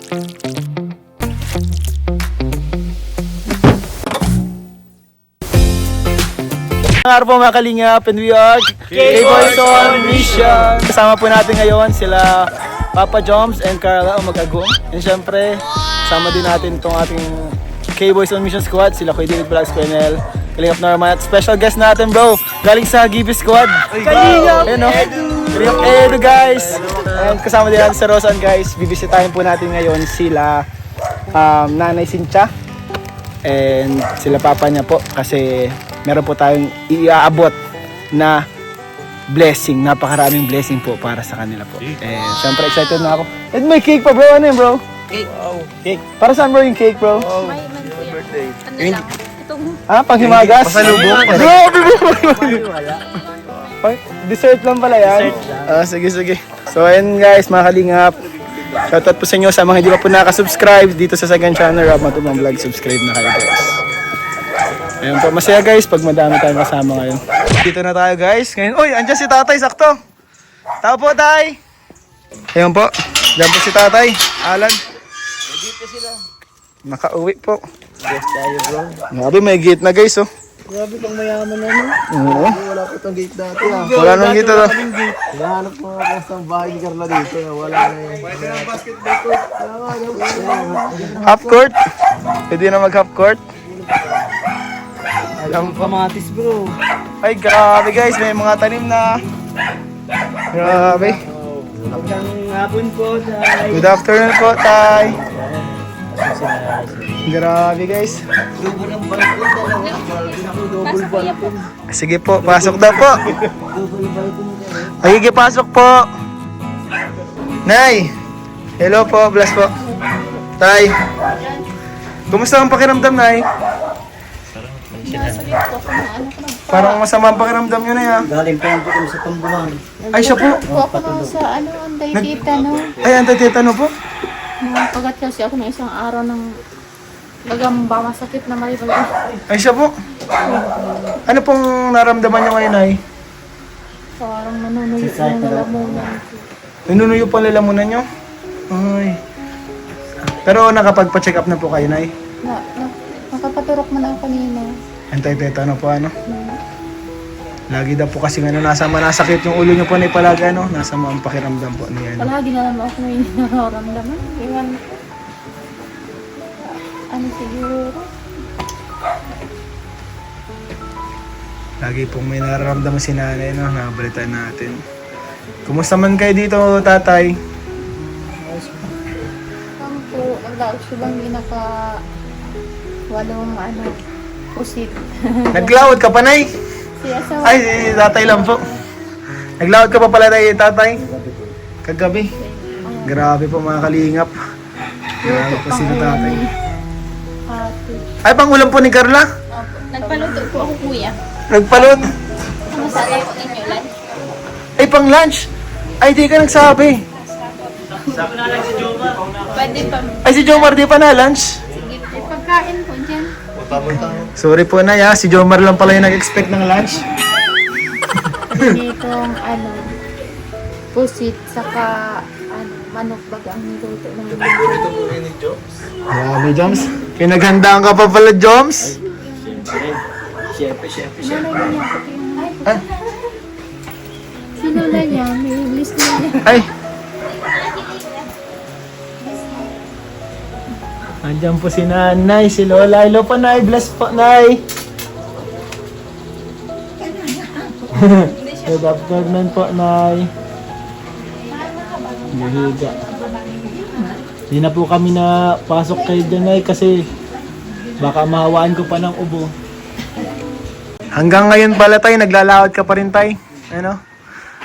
Mga araw po mga kalingap, and we are K-Boys on Mission! Kasama po natin ngayon sila Papa Joms and Carla o Mag-Agong. And syempre, kasama din natin itong ating K-Boys on Mission Squad, sila Kuya David Vlogs, Kuya Kalingap Norman at special guest natin bro, galing sa Gibi Squad. Kalingap Edu guys! And kasama din natin sa Rosan guys, bibisitahin po natin ngayon sila Nanay Cynthia and sila Papa niya po kasi meron po tayong iaabot na blessing, napakaraming blessing po para sa kanila po. And syempre excited na ako. And may cake pa bro, ano yun bro? Cake. Wow. Cake. Para saan bro yung cake bro? Wow. May birthday. Ano lang? Itong... Panghimagas? Pasalubong. Grabe bro! Dessert lang pala yan? Sige. So ayun guys, mga kalingap. Shoutout po sa inyo sa mga hindi pa po nakasubscribe dito sa second channel Rob Matubang Vlog. Subscribe na kayo guys. Ayun po, masaya guys pag madami tayong kasama ngayon. Dito na tayo guys. Ngayon, uy, andyan si tatay, sakto. Tao po tay. Ayun po, dyan po si tatay. Alan. May-gate na sila. Nakauwi po. Yes tayo bro. Grabe, may gate na guys oh. Grabe pang mayaman na no? Oo. Wala po itong gate dati ah. Wala nang gate to. Hinahanap mo ako sa bahay ni Carla dito. Wala na yun. Pwede ng basketball court. Half court. Pwede na mag half court. Alam kamatis bro. Ay grabe guys, may mga tanim na. Grabe. Magandang hapon po tay. Good afternoon po tay. Grabe guys. Double ang balkon talaga. Double balkon. Sige po, pasok daw po. Double balkon. Ay, pasok po. Nay. Hello po, bless po. Tay. Kumusta ang pakiramdam, Nay? Parang masama ang pakiramdam nyo na yan. Galing pa yan po kami sa Tambuhan. Ay, siya po. Po ako sa anday tita, no? Ay, antatitano po. Nakapagat kasi ako ng isang araw ng gagamba, masakit na maribag. Ay, siya po. Ano pong naramdaman nyo ngayon, Nay? Parang nanunuyo ng lalamunan ko. Nanunuyo po ang lalamunan nyo? Ay. Pero nakapagpa-check up na po kayo, Nay? Nakapaturok man ako kanina. Antatitano po, ano? Lagi daw po kasi nasakit yung ulo nyo po na palagi ano, nasa mga pakiramdam po niya. Palagi na naman ako may nararamdaman. Iwan, ano siguro? Lagi pong may nararamdaman si nanay, no? Nabalitaan natin. Kumusta man kayo dito, tatay? Ang po, ang daog siya bang walong pusit. Naglawad ka pa, Nay? Siya sa Ay, tatay lang po. Naglawad ka pa pala tayo, tatay? Kagabi. Grabe po mga kalingap. Grabe po sila tatay. Ay, pangulam po ni Carla? Nagpaluto po ako, kuya. Nagpalot. Ano sa po ninyo, lunch? Ay, pang lunch. Ay, di ka nagsabi. Pwede pa. Ay, si Jomar di pa na lunch. Sige po. Pagkain po dyan. Sorry po na ya, si Jomar lang pala yung nag-expect ng lunch. Ditong pusit, saka manok bagang niluto ng Ito po ni Jobs. Grabe, Joms. Pinaghandaan ka pa pala, Joms. Siyempre. Lola niya po yung... Ay. Si Lola niya, may list niya. Ay. Andiyan po si nanay, si Lola. Hello po, Nay. Bless po, Nay. Good afternoon po, Nay. Buhiga. Hindi na po kami na pasok kayo dyan, Nay, kasi baka mahawaan ko pa ng ubo. Hanggang ngayon pala, Tay, naglalawad ka pa rin, Tay. Ano?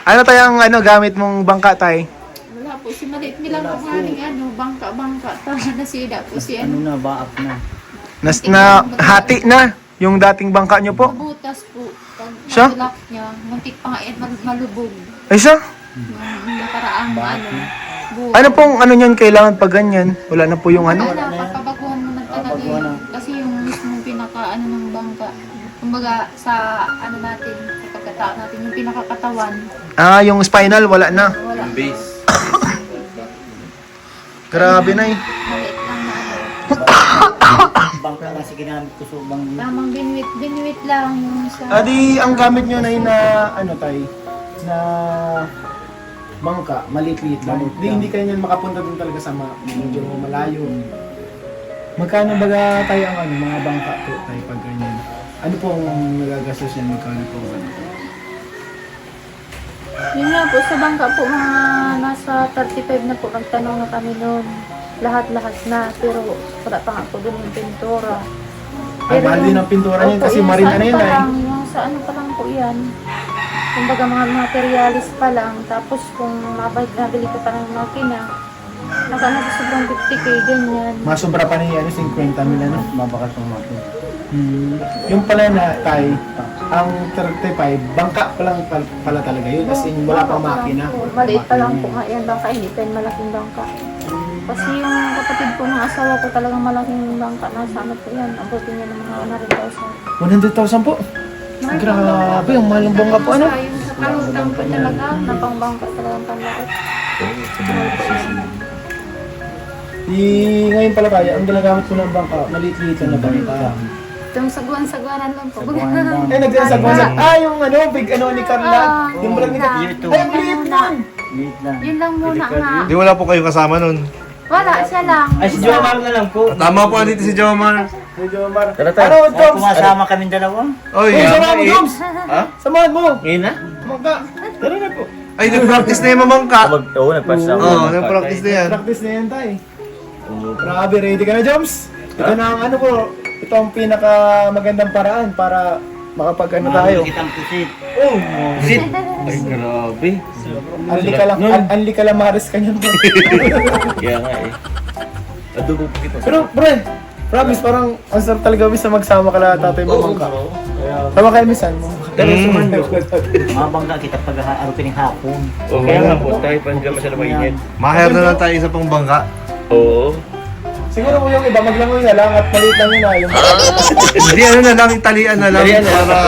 Ano tayo ang gamit mong bangka, Tay? Wala po, si maliit nilang kumaling bangka-bangka. Nasida po si na, baak na. Hati na yung dating bangka nyo po. Mabutas po. Pag Siya? matulak niya, muntik pa nga malubog. Ay, siya? Yung nakaraang buwan. Ano pong niyan kailangan pag ganyan? Wala na po yung Wala, papabaguhan mo na talaga yun. Kasi yung mismong ng bangka. Kumbaga sa natin, sa pagkatao natin, yung pinakakatawan. Yung spinal, wala na. Wala. Base. Grabe na eh. Maliit lang na ano. Bangka kasi ginamit ko sa bang... Tamang binuwit lang yung sa... Adi, ang gamit nyo na yun na, ano tay, na bangka, maliit-liit lang. Hindi kayo nyan makapunta din talaga sa medyo malayo. Magkano baga tayo ang ano, mga bangka po tayo pag ganyan? Ano pong nagagastos yan? Magkano po? Yun nga po, sa bangka po, mga nasa 35 na po, nagtanong na kami noon. Lahat-lahat na, pero wala pa nga po doon yung pintura. Ay, mahal din ang pintura niyan kasi yung marine sa ano yun pa ay. lang, yung sa ano pa lang po yan. Kumbaga mga materialis pa lang, tapos kung nabili ko pa ng makina, nasa sobrang 50k, ganyan. Masobra pa niya, 50 mil ano? Mabakas ng makin. Yung pala na tay, ang 35, bangka pa lang pala talaga yun. Kasi wala pang Bangka pa lang makina. po. Maliit pa lang po nga yan, bangka, hindi pa yung malaking bangka. Kasi yung kapatid ko ng asawa ko talagang malaking bangka, nasa ano po yan, abutin niya ng mga 100,000 po? Grabe, ang mahal ng bangka po ano? Yung sa kalutang po talaga, na pang bangka talagang panlakot. Ngayon pala tayo, ang ginagamit ko ng bangka, maliit-liit lang na bangka. Itong sagwan-sagwanan lang po. Eh, nagsasagwasan. Yung ano, big ano ni Carla. Yung vlog ni Carla. YouTube. Ay, ang liit lang. Liit lang. Yun lang muna nga. Di wala po kayong kasama nun. Wala, siya lang. Ay, si Jomar na lang po. Tama po dito si Jomar. Medyo Mar. Tara tayo. Ano, Ay, Doms? pumasama kami dalawa. Oy, Oh, samahan mo, Doms. Ha? Samahan mo. Ngayon na? Bangka. Tara na po. Ay, nag-practice na yung mamangka. Oo, nagpasa ako. Oo, nag-practice na yan. Practice na yan, tay. Grabe, ready ka na, Joms? Ito na ang ano po. Ito ang pinaka magandang paraan para makapag ano tayo. Kitang pusit. Oh, Sit. Ay, grabe. anli ka lang maharis ka niyan. Kaya nga eh. Adobo po kita. Pero, pre, promise, parang ang sarap talaga bis na magsama ka lang tatay mo ka. Sama kayo misan mo. Mga bangka kita pag arupin ng hapon. Kaya nga po, tayo pa hindi masyado mainit. Mahir na lang tayo isa pang bangka. Oo. Siguro mo yung iba, maglangoy na lang at maliit lang yun yung Hindi, ano na lang, italian na lang. Ayan na, Para...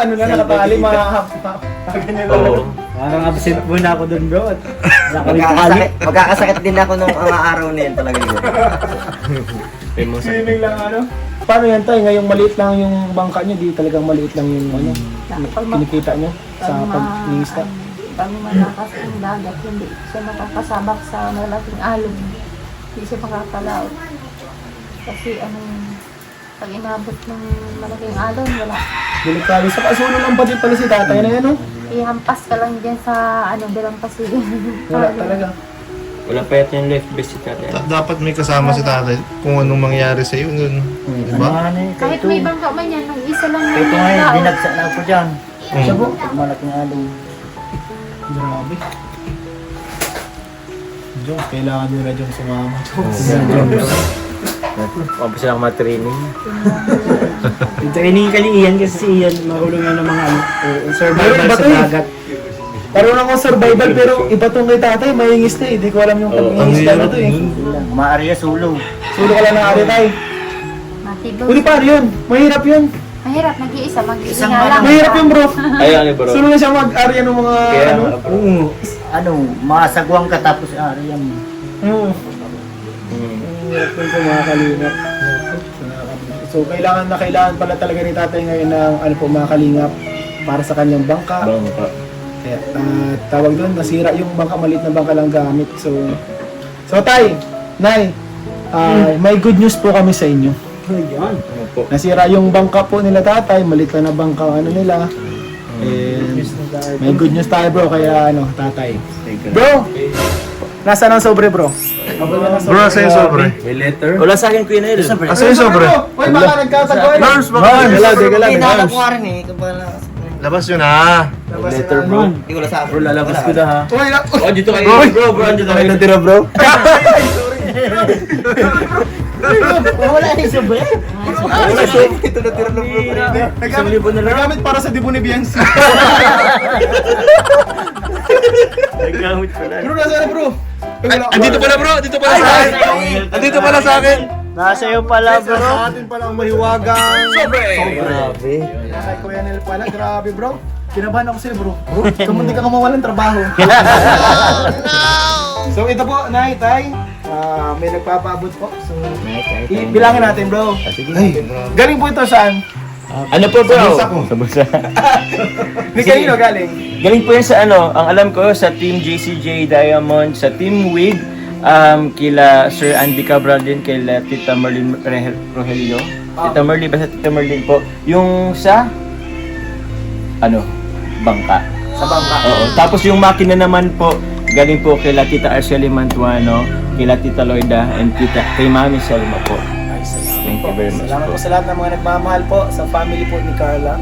ano na, nakatali, ganyan lang. Oo. Parang absent muna ako dun bro. Magkakasakit din ako nung mga araw na yun talaga yun. May mga Swimming lang ano. Paano yan tayo? Ngayong maliit lang yung bangka nyo, di talagang maliit lang yung ano, kinikita nyo sa pag-iista. Pag malakas ang dagat, hindi siya makakasabak sa malaking alon. Hindi siya makakalaot. Kasi pag inabot ng malaking alon, wala. Delikado. Sa kasulo lang pati pala si tatay na yan, no? Ihampas ka lang dyan sa bilang kasi. Wala talaga. Wala pa yata yung left base si tatay. Dapat may kasama si tatay kung anong mangyari sa'yo nun. Diba? Kahit may bangka man yan, nag-isa lang Ito yung ngayon, tao. binagsak na ako dyan. Siya po. Malaking along. Grabe. Jones, kailangan nyo na dyan sumama. Kapag silang matraining. Training ka ni Ian kasi si Ian mahulong yan ng mga survival Iba sa to eh. dagat. Parang ako survival pero iba tong kay tatay, mayingis na eh. Di ko alam yung pag-ingis na to eh. Maariya sulong. Sulo ka lang ng ari tayo. Matibag. Uli pa yun. Mahirap yun. Mahirap, mag-iisa, mag-iisa Isang nga lang. Mahirap yun bro. Ay, ano bro? Sulo na siya mag-arya ng mga Kaya ano. nga bro. Ano, masagwang ka tapos ariya mo. Oo. Mahirap yun po mga kalingap. So kailangan pala talaga ni tatay ngayon ng ano po mga kalingap para sa kanyang bangka. Bangka. Kaya, tawag doon, nasira yung bangka, maliit na bangka lang gamit. So tay, nay, may good news po kami sa inyo. Yan. Ano po? Nasira yung bangka po nila tatay, maliit lang na bangka ano nila. And may good news tayo bro, kaya ano, tatay. Bro, nasaan ang sobre bro? Bro, sa'yo sobre. May letter? Wala sa akin, Kuya Nel. Asa yung sobre? Uy, baka nagkatagwan. Nurse, baka Pinaka ko rin eh. Kapag labas yun ah. Letter bro. hindi ko sa Bro, lalabas ko na ha. Uy, Oh, dito kayo. Bro, andito kayo. natira bro. Wala ni sobre. ito na tira ng Nagamit para sa Dibo ni Biansi. Nagkamit pala. Bro, nasaan bro? Andito pala bro, andito pala sa akin. Andito pala sa akin. Nasa iyo pala bro. Sa atin pala ang mahiwagang sobre. Grabe. Kay Kuya Nel pala, grabe bro. Kinabahan ako sa'yo, bro. Kamunti ka mawalan trabaho. So ito po, Nay, Tay. May nagpapaabot po. So, bilangin natin, bro. Ay, galing po ito saan? Ano po bro? Sa bulsa. Ni kanino galing? Galing po yan sa ano, ang alam ko sa Team JCJ Diamond, sa Team WIG, kila Sir Andy Cabral din, kila Tita Merlin Rogelio. Tita Merlin, basta Tita Merlin po. Yung sa, ano, bangka. Sa bangka. Oo. Tapos yung makina naman po, galing po kila Tita Arceli Mantuano, kila Tita Loida, and kay Mami Selma po. Thank you very much Salamat po. po sa lahat ng mga nagmamahal po sa family po ni Carla.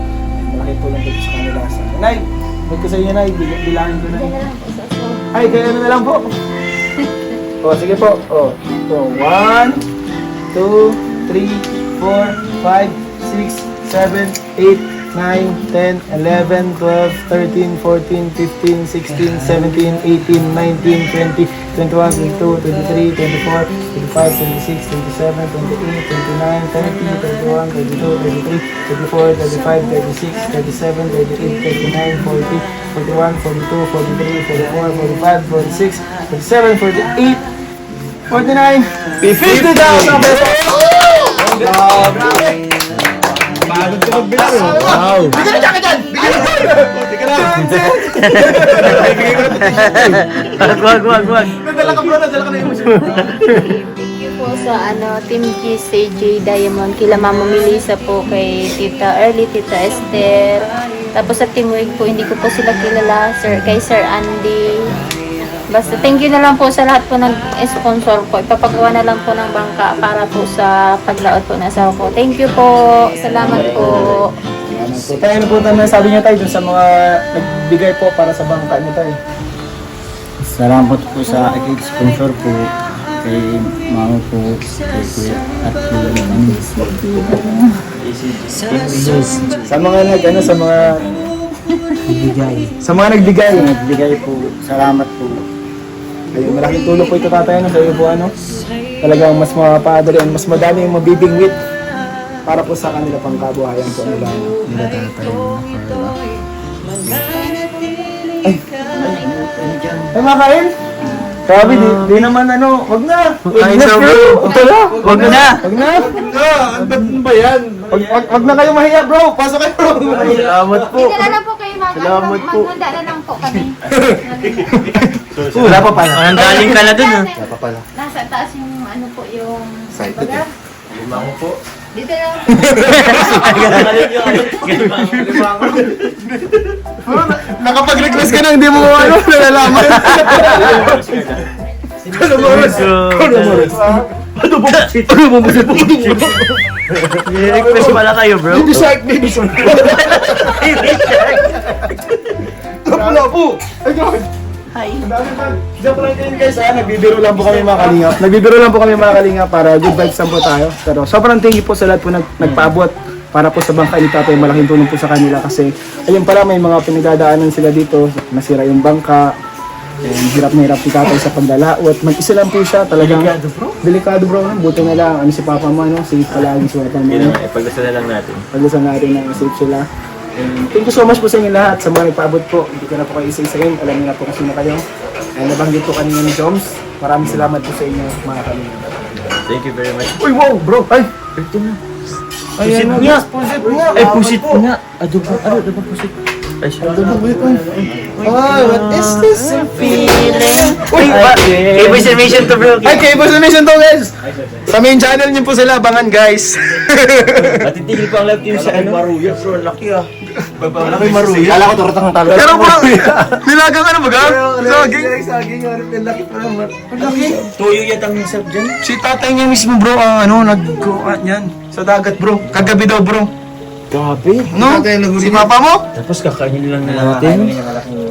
Malaking tulong po sa kanila. Nay, ba't ko sa inyo, Nay? Bilangin ko, Nay. Yan na lang po sa so. Ay, kaya na lang po. Sige po. So, 1, 2, 3, 4, 5, 6, 7, 8, 9, 10, 11, 12, 13, 14, 15, 16, 17, 18, 19, 20, 21, 22, 23, 24, 25, 26, 27, 28, 29, 30, 31, 32, 33, 34, 35, 36, 37, 38, 39, 40, 41, 42, 43, 44, 45, 46, 47, 48, 49, 50,000 pesos! Pagod ka magbilang. Wow! Bigyan na dyan ka dyan! Bigyan na! Wag. Nadala ka bro, nadala ka na yung Thank you po sa Team JCJ Diamond, kila Mama Melissa po, kay Tita Early, Tita Esther. Tapos sa Team Wig po, hindi ko po sila kilala, kay Sir Andy. Basta thank you na lang po sa lahat po ng sponsor po. Ipapagawa na lang po ng bangka para po sa paglaot po ng asawa ko. Thank you po. Salamat po. So tayo na po tayo sabi niya tayo dun sa mga nagbigay po para sa bangka niyo tayo. Salamat po sa aking sponsor po, kay Mama po, kay Kuya at Sa mga sa mga nagbigay. nagbigay po. Salamat po. Ayun, malaking tulong po ito tatay sa iyo po Talagang mas mapapadali, mas madami yung mabibingwit para po sa kanila pang kabuhayan po nila tatay. Ay, makain? Sabi, di naman wag na. Wag na, bro. Wag na. Wag na. Ba't ba yan? Wag na kayo mahiya, bro. Pasok kayo, bro. Salamat po. Dito na lang po kayo Salamat po. maghanda na lang po kami. Wala pa pala. Ang galing ka na dun ah. Wala pa pala. Nasa taas yung yung Excited baga. Limango po. Dito lang. Nakapag-request ka na, hindi mo nalalaman. Request pala kayo bro. Baby Shark, Baby Shark. Wala po. Ay, God. Hi. Diyan po lang kayo guys ha, nagbibiro lang po kami mga kalingap. Nagbibiro lang po kami mga kalingap para good vibes lang po tayo. Pero sobrang thank you po sa lahat po nagpaabot para po sa bangka ni Tatay. Malaking tulong po sa kanila kasi ayun pala may mga pinagdadaanan sila dito. Nasira yung bangka. And hirap na hirap si Tatay sa pagdalaot. Mag-isa lang po siya talagang. Delikado bro. Buti na lang. Ano si Papa mo, no? Safe palagi si Papa mo. Ipagdasal na lang natin. Pag-usan natin na safe sila. And thank you so much po sa inyo lahat, sa mga nagpaabot po. Hindi ko na po kayo isa-isahin. Alam niyo na po kasi na kayo. And nabanggit po kanina ni Joms. Maraming salamat po sa inyo, mga kanina. Thank you very much. Uy, wow, bro! Ay! Ito na. Pusit nga! Pusit nga! Ay, pusit nga. Adobo. Ano ba pusit? Ay, siya. Ay, what is this feeling? Uy! Kay Boys and Mission to bro. Ay, kay Boys Nation to guys! Sa main channel niyo po sila, abangan guys! Matitigil ko ang live team sa ano. Maruya bro, laki ah. Malaki maruya. Kala ko turot ang talo. Pero bro, nilagang ano baga? Saging? Saging, laki pa naman. Laki? Tuyo yata ang sarap dyan. Si tatay niya mismo bro, nag-go yan. Sa dagat bro. Kagabi daw bro. Grabe. No? Si papa mo? Tapos kakainin lang na natin.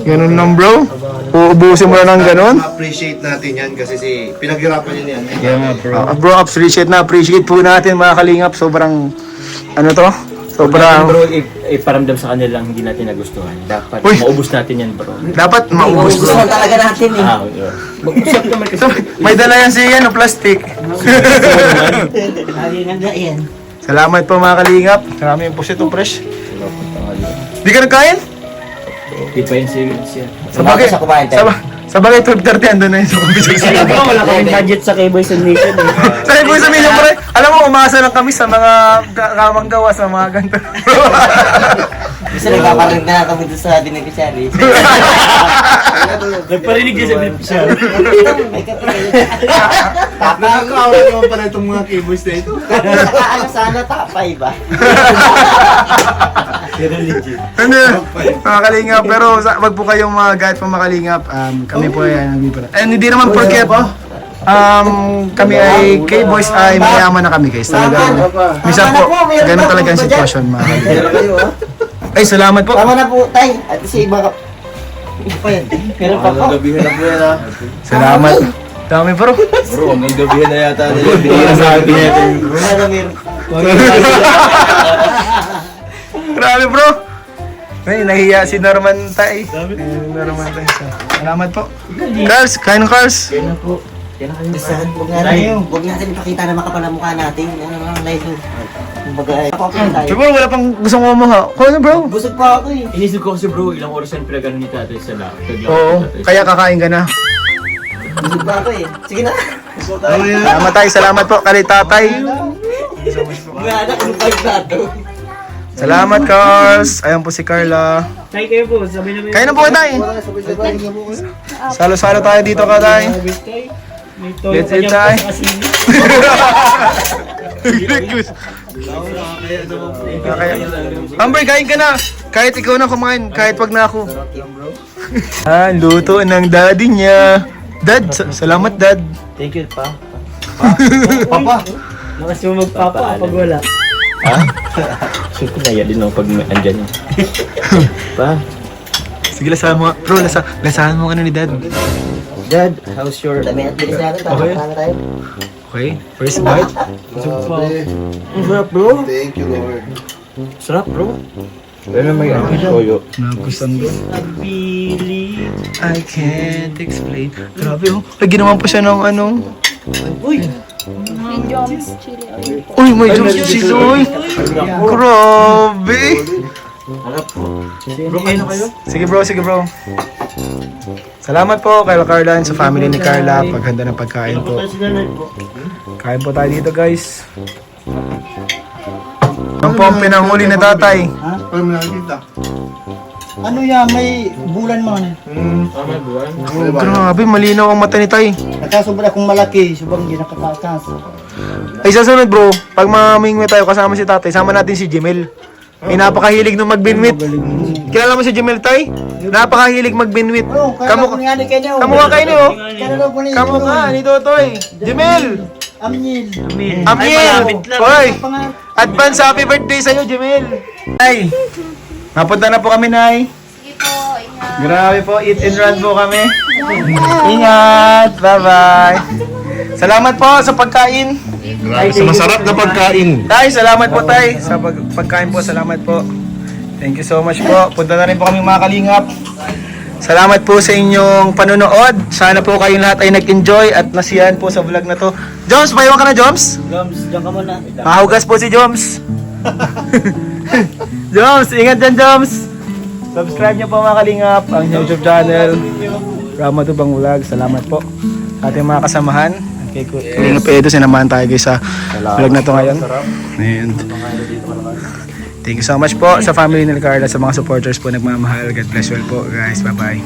Ganun lang bro. Uubusin mo na ng ganun. Appreciate natin yan kasi pinaghirapan niya yan. Yeah nga bro. Bro, appreciate po natin mga kalingap. Sobrang, to? Sobrang, Bro, iparamdam sa kanila lang hindi natin nagustuhan. Dapat Uy! maubos natin yan bro. dapat maubos bro. talaga natin eh. Ah, yeah. Mag-usap naman kasi. May dala yan si plastic. Lagi nga yan. Salamat po mga kalingap. Marami yung pusit o fresh. Di ka nagkain? Di pa yung serious yan. Sabagay, Sa kumain tayo. sabagay 12:30 andun na yun sa computer. Wala kaming budget sa K-Boys and Nation eh. Sabi ko sa million pre, alam mo, umasa lang kami sa mga kamang gawa sa mga ganito. Isa nagpaparinig na kami doon sa beneficiary. Nagparinig din sa beneficial. May kape kayo. Nakakaawa naman pala itong mga keyboards na ito. Ano sana tapay ba? Pero legit. Ano, mga kalingap, pero wag po kayong mga guide pa mga kalingap. Kami po ay nagpipira. And hindi naman porket, kami ay K-Boys ay mayaman na kami guys. Talagang, minsan po, ganun talaga ang sitwasyon mga kalingap. Meron kayo ah. Ay, salamat po. Tama na po tay. At si iba ka. Ano pa yan? Meron pa po. Gabihan na po yan ha. Salamat. Dami bro. Bro, hanggang gabihan na yata nila. Ano meron? Grabe bro. Ay, nahiya si Norman Tay. Norman Tay. Salamat po. Cars, kain ng cars. Huwag natin ipakita na makapal ang mukha natin. Ano lang live mo. Kumbaga ay okay tayo. Pero bro, wala pang gustong kumuha. Kung ano bro? Busog pa ako eh. Inisip ko kasi bro, ilang oras yan pinagano ni tatay sa laptop. Oo, kaya kakain ka na. Busog pa ako eh. Sige na. Salamat tayo, salamat po kay tatay. Mga anak, ano pa yung plato? Salamat Cars. Ayan po si Carla. Tay kayo po, sabay na Kain na po tayo. Salo-salo tayo dito ka tayo. Let's eat tayo. Amber, kain ka na. Kahit ikaw na kumain, kahit wag na ako. Luto ng daddy niya. Dad, salamat dad. Thank you pa. Papa! Lakas mo magpapa pag wala. Ha? Sure naya din ako pag andyan yun. Pa? Sige, lasahan mo. Bro, lasahan mo ano ni dad. Dad, how's your... Dami at bilis natin. Okay. Tama tayo. Okay, first bite. Ang sarap bro. Thank you, Lord. Sarap bro. Pero may ano soyo. Nagustuhan ko. Pili. I can't explain. Grabe oh. Lagi naman po siya ng ano. Uy! May Joms chili oil. Uy, may juice cheese oy. Grabe. Bro, kayo na kayo? Sige bro, sige bro. Salamat po kay Carla and sa family ni Carla. Paghanda ng pagkain po. Kain po tayo dito guys. Ang po ang pinanghuli na tatay. Paano mo nakikita? Ano yan? May bulan man. Grabe, malinaw ang mata ni tay. Nakasobra kung malaki, subang hindi nakatakas. Ay, sa sunod bro, pag mamingwi tayo kasama si tatay, sama natin si Jemel. Ay, napakahilig nung magbinwit. Kilala mo si Jemel tay? Napakahilig magbinwit. Ano, kaya Kamu ko nga ni Kenyo. kamukha kayo niyo. Kaya ko ni Kamukha ni Totoy. Jemel! Amnil. Amiel! Hoy! Advance happy birthday sa'yo, Jemel! Ay! Napunta na po kami, Nay. Sige po, ingat. Grabe po, eat and run po kami. Ingat! Bye-bye! Salamat po sa pagkain. Sa masarap na pagkain. Tay, salamat po tay. Sa pagkain po, salamat po. Thank you so much po. Punta na rin po kami mga kalingap. Salamat po sa inyong panonood. Sana po kayong lahat ay nag-enjoy at nasiyahan po sa vlog na to. Joms, payawan ka na, Joms? Gums, diyan ka muna. Mahugas po si Joms. Joms, ingat dyan, Joms. Subscribe niyo po mga kalingap ang YouTube channel. Rama Tubang Vlog. Salamat po sa ating mga kasamahan. Kay Kalingap Edo, sinamahan tayo guys sa vlog na to ngayon. And thank you so much po sa family ni Carla, sa mga supporters po nagmamahal. God bless you all po guys. Bye-bye.